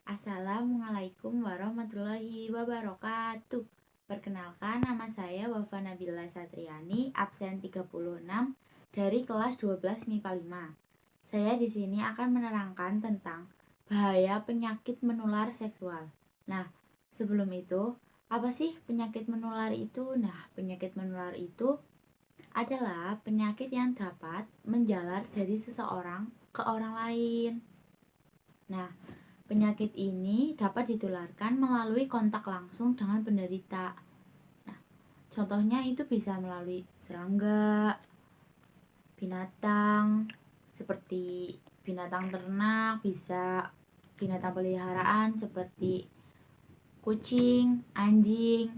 Assalamualaikum warahmatullahi wabarakatuh. Perkenalkan, nama saya Wafa Nabila Satriani, absen 36 dari kelas 12 MIPA 5. Saya di sini akan menerangkan tentang bahaya penyakit menular seksual. Nah, sebelum itu, apa sih penyakit menular itu? Nah, penyakit menular itu adalah penyakit yang dapat menjalar dari seseorang ke orang lain. Nah, penyakit ini dapat ditularkan melalui kontak langsung dengan penderita. Nah, contohnya itu bisa melalui serangga, binatang, seperti binatang ternak, bisa binatang peliharaan seperti kucing, anjing,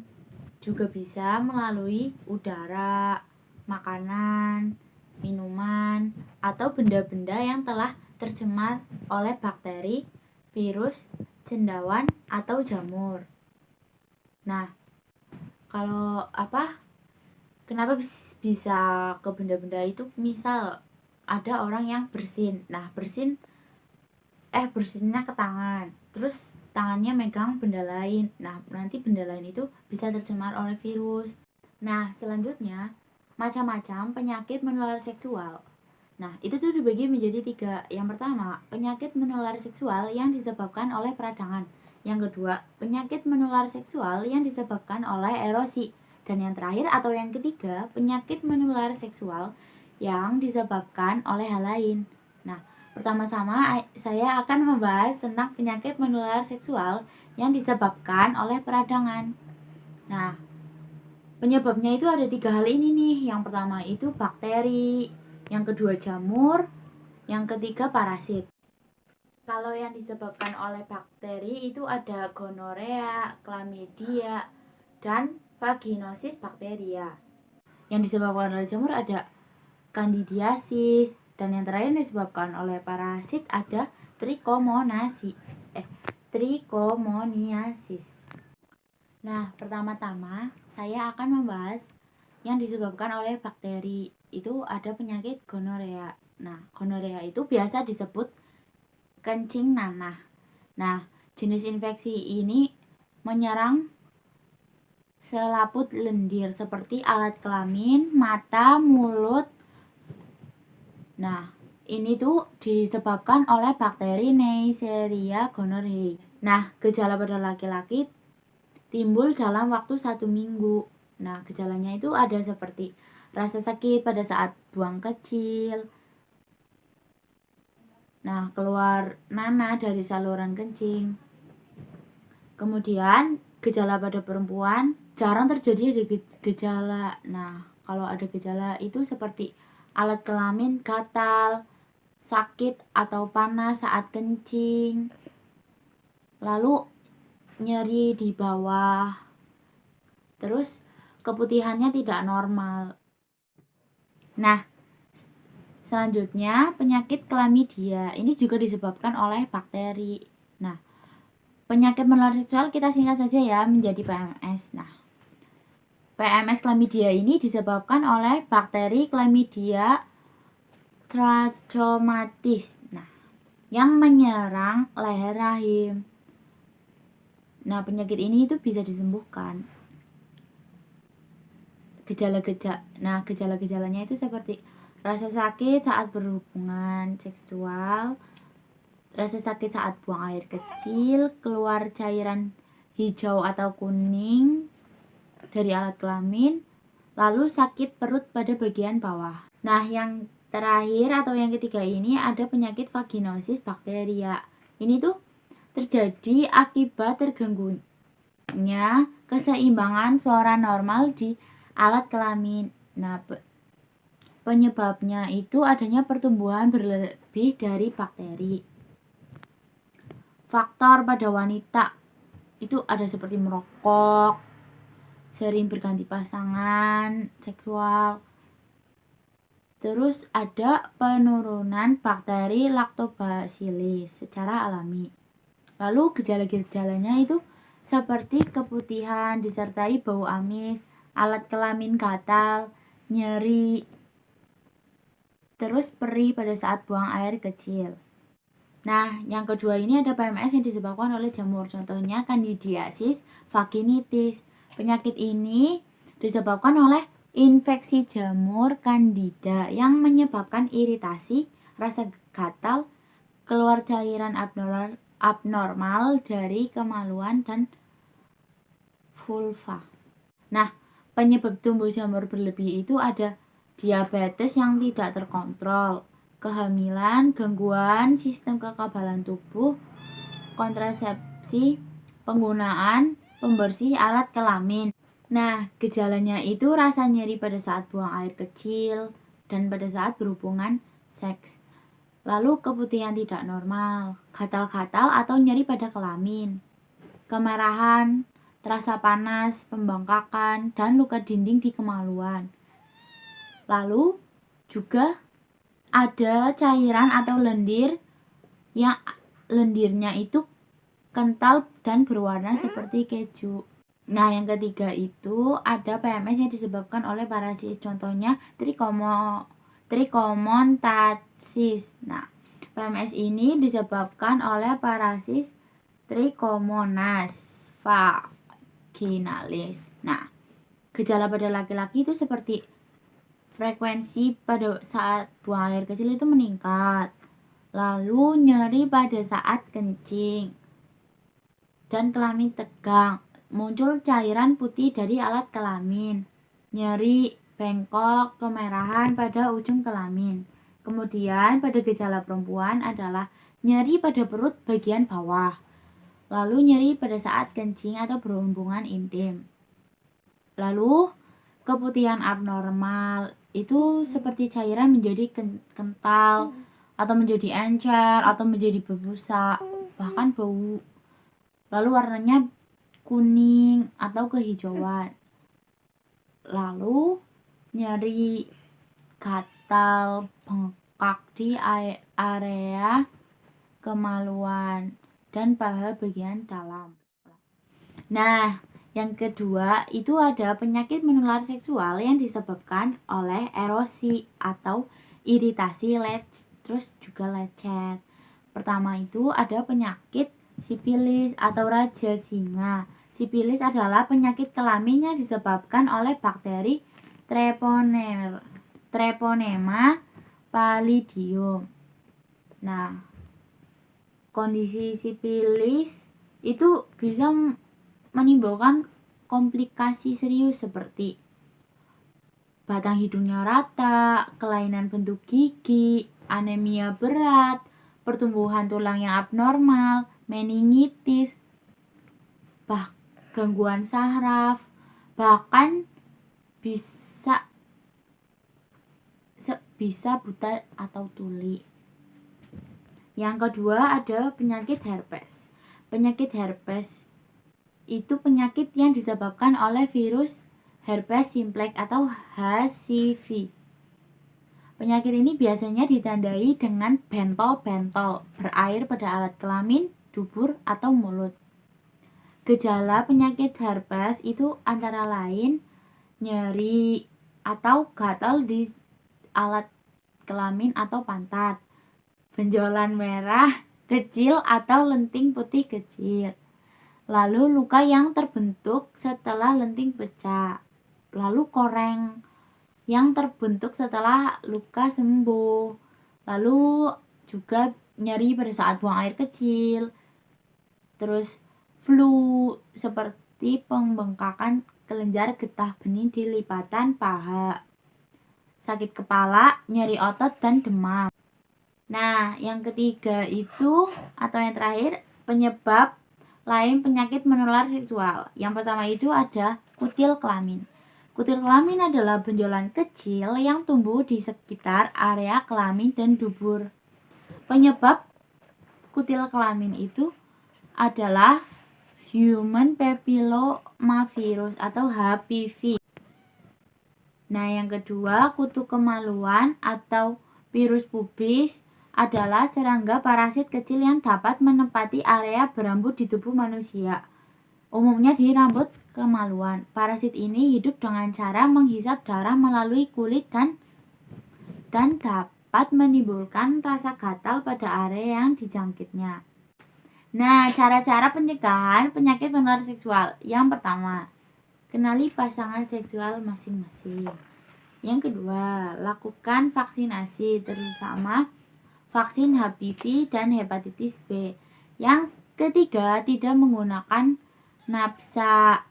juga bisa melalui udara, makanan, minuman, atau benda-benda yang telah tercemar oleh bakteri, virus, cendawan, atau jamur. Nah, kenapa bisa ke benda-benda itu? Misal ada orang yang bersin. Nah, bersinnya ke tangan. Terus tangannya megang benda lain. Nah, nanti benda lain itu bisa tercemar oleh virus. Nah, selanjutnya macam-macam penyakit menular seksual. Nah, itu tuh dibagi menjadi 3. Yang pertama, penyakit menular seksual yang disebabkan oleh peradangan. Yang kedua, penyakit menular seksual yang disebabkan oleh erosi. Dan yang terakhir atau yang ketiga, penyakit menular seksual yang disebabkan oleh hal lain. Nah, pertama-tama saya akan membahas tentang penyakit menular seksual yang disebabkan oleh peradangan. Nah, penyebabnya itu ada 3 hal ini nih. Yang pertama itu bakteri, yang kedua jamur, yang ketiga parasit. Kalau yang disebabkan oleh bakteri itu ada gonorea, chlamydia, dan vaginosis bacteria. Yang disebabkan oleh jamur ada candidiasis, dan yang terakhir disebabkan oleh parasit ada trichomoniasis. Nah, pertama-tama saya akan membahas yang disebabkan oleh bakteri. Itu ada penyakit gonorea. Nah, gonorea itu biasa disebut kencing nanah. Nah, jenis infeksi ini menyerang selaput lendir seperti alat kelamin, mata, mulut. Nah, ini tuh disebabkan oleh bakteri Neisseria gonorrhoeae. Nah, gejala pada laki-laki timbul dalam waktu 1 minggu. Nah, gejalanya itu ada seperti rasa sakit pada saat buang kecil. Nah, keluar nanah dari saluran kencing. Kemudian, gejala pada perempuan jarang terjadi ada gejala. Nah, kalau ada gejala itu seperti alat kelamin gatal, sakit atau panas saat kencing, lalu nyeri di bawah, terus keputihannya tidak normal. Nah, selanjutnya penyakit chlamydia ini juga disebabkan oleh bakteri. Nah, penyakit menular seksual kita singkat saja ya menjadi PMS. Nah, PMS chlamydia ini disebabkan oleh bakteri Chlamydia trachomatis. Nah, yang menyerang leher rahim. Nah, penyakit ini itu bisa disembuhkan. Gejala-gejalanya itu seperti rasa sakit saat berhubungan seksual, rasa sakit saat buang air kecil, keluar cairan hijau atau kuning dari alat kelamin, lalu sakit perut pada bagian bawah. Nah, yang terakhir atau yang ketiga ini ada penyakit vaginosis bacteria. Ini tuh terjadi akibat terganggunya keseimbangan flora normal di alat kelamin. Nah, penyebabnya itu adanya pertumbuhan berlebih dari bakteri. Faktor pada wanita itu ada seperti merokok, sering berganti pasangan seksual. Terus ada penurunan bakteri lactobacillus secara alami. Lalu gejala-gejalanya itu seperti keputihan disertai bau amis, alat kelamin gatal, nyeri, terus perih pada saat buang air kecil. Nah, yang kedua ini ada PMS yang disebabkan oleh jamur. Contohnya Candidiasis vaginitis. Penyakit ini disebabkan oleh infeksi jamur Candida yang menyebabkan iritasi, rasa gatal, keluar cairan abnormal dari kemaluan dan vulva. Nah, penyebab tumbuh jamur berlebih itu ada diabetes yang tidak terkontrol, kehamilan, gangguan sistem kekebalan tubuh, kontrasepsi, penggunaan pembersih alat kelamin. Nah, gejalanya itu rasa nyeri pada saat buang air kecil dan pada saat berhubungan seks. Lalu keputihan tidak normal, gatal-gatal atau nyeri pada kelamin, kemerahan, terasa panas, pembengkakan, dan luka dinding di kemaluan. Lalu juga ada cairan atau lendir yang lendirnya itu kental dan berwarna seperti keju. Nah, yang ketiga itu ada PMS yang disebabkan oleh parasit. Contohnya trichomontasis. Nah, PMS ini disebabkan oleh parasit Trichomonas vaginalis. Nah, gejala pada laki-laki itu seperti frekuensi pada saat buang air kecil itu meningkat, lalu nyeri pada saat kencing, dan kelamin tegang, muncul cairan putih dari alat kelamin, nyeri, bengkok, kemerahan pada ujung kelamin. Kemudian pada gejala perempuan adalah nyeri pada perut bagian bawah, lalu nyeri pada saat kencing atau berhubungan intim. Lalu keputihan abnormal itu seperti cairan menjadi kental atau menjadi encer atau menjadi berbusa, bahkan bau. Lalu warnanya kuning atau kehijauan. Lalu nyeri, gatal, bengkak di area kemaluan dan paha bagian dalam. Nah, yang kedua itu ada penyakit menular seksual yang disebabkan oleh erosi atau iritasi terus juga lecet. Pertama itu ada penyakit sipilis atau raja singa. Sipilis adalah penyakit kelamin yang disebabkan oleh bakteri Treponema pallidum. Nah, kondisi sipilis itu bisa menimbulkan komplikasi serius seperti batang hidungnya rata, kelainan bentuk gigi, anemia berat, pertumbuhan tulang yang abnormal, meningitis, gangguan saraf, bahkan bisa buta atau tuli. Yang kedua ada penyakit herpes. Penyakit herpes itu penyakit yang disebabkan oleh virus herpes simplex atau HCV. Penyakit ini biasanya ditandai dengan bentol-bentol berair pada alat kelamin, dubur, atau mulut. Gejala penyakit herpes itu antara lain nyeri atau gatal di alat kelamin atau pantat, benjolan merah kecil atau lenting putih kecil, lalu luka yang terbentuk setelah lenting pecah, lalu koreng yang terbentuk setelah luka sembuh, lalu juga nyeri pada saat buang air kecil, terus flu seperti pembengkakan kelenjar getah bening di lipatan paha, sakit kepala, nyeri otot, dan demam. Nah, yang ketiga itu atau yang terakhir penyebab lain penyakit menular seksual. Yang pertama itu ada kutil kelamin. Kutil kelamin adalah benjolan kecil yang tumbuh di sekitar area kelamin dan dubur. Penyebab kutil kelamin itu adalah human papillomavirus atau HPV. Nah, yang kedua, kutu kemaluan atau virus pubis adalah serangga parasit kecil yang dapat menempati area berambut di tubuh manusia, umumnya di rambut kemaluan. Parasit ini hidup dengan cara menghisap darah melalui kulit dan dapat dapat menimbulkan rasa gatal pada area yang dijangkitnya. Nah, cara-cara pencegahan penyakit menular seksual. Yang pertama, kenali pasangan seksual masing-masing. Yang kedua, lakukan vaksinasi, terutama vaksin HPV dan hepatitis B. Yang ketiga, tidak menggunakan nafsa,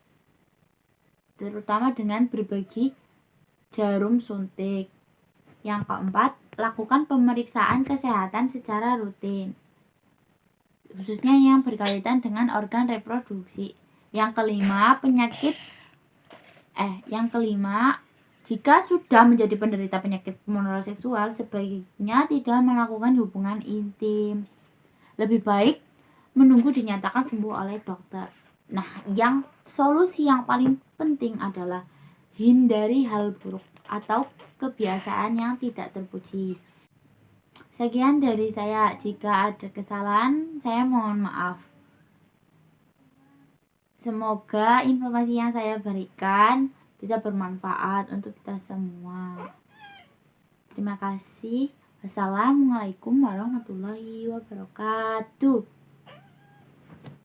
terutama dengan berbagi jarum suntik. Yang keempat, lakukan pemeriksaan kesehatan secara rutin, khususnya yang berkaitan dengan organ reproduksi. Yang kelima, jika sudah menjadi penderita penyakit menular seksual, sebaiknya tidak melakukan hubungan intim. Lebih baik menunggu dinyatakan sembuh oleh dokter. Nah, solusi yang paling penting adalah hindari hal buruk atau kebiasaan yang tidak terpuji. Sekian dari saya. Jika ada kesalahan, saya mohon maaf. Semoga informasi yang saya berikan bisa bermanfaat untuk kita semua. Terima kasih. Wassalamualaikum warahmatullahi wabarakatuh.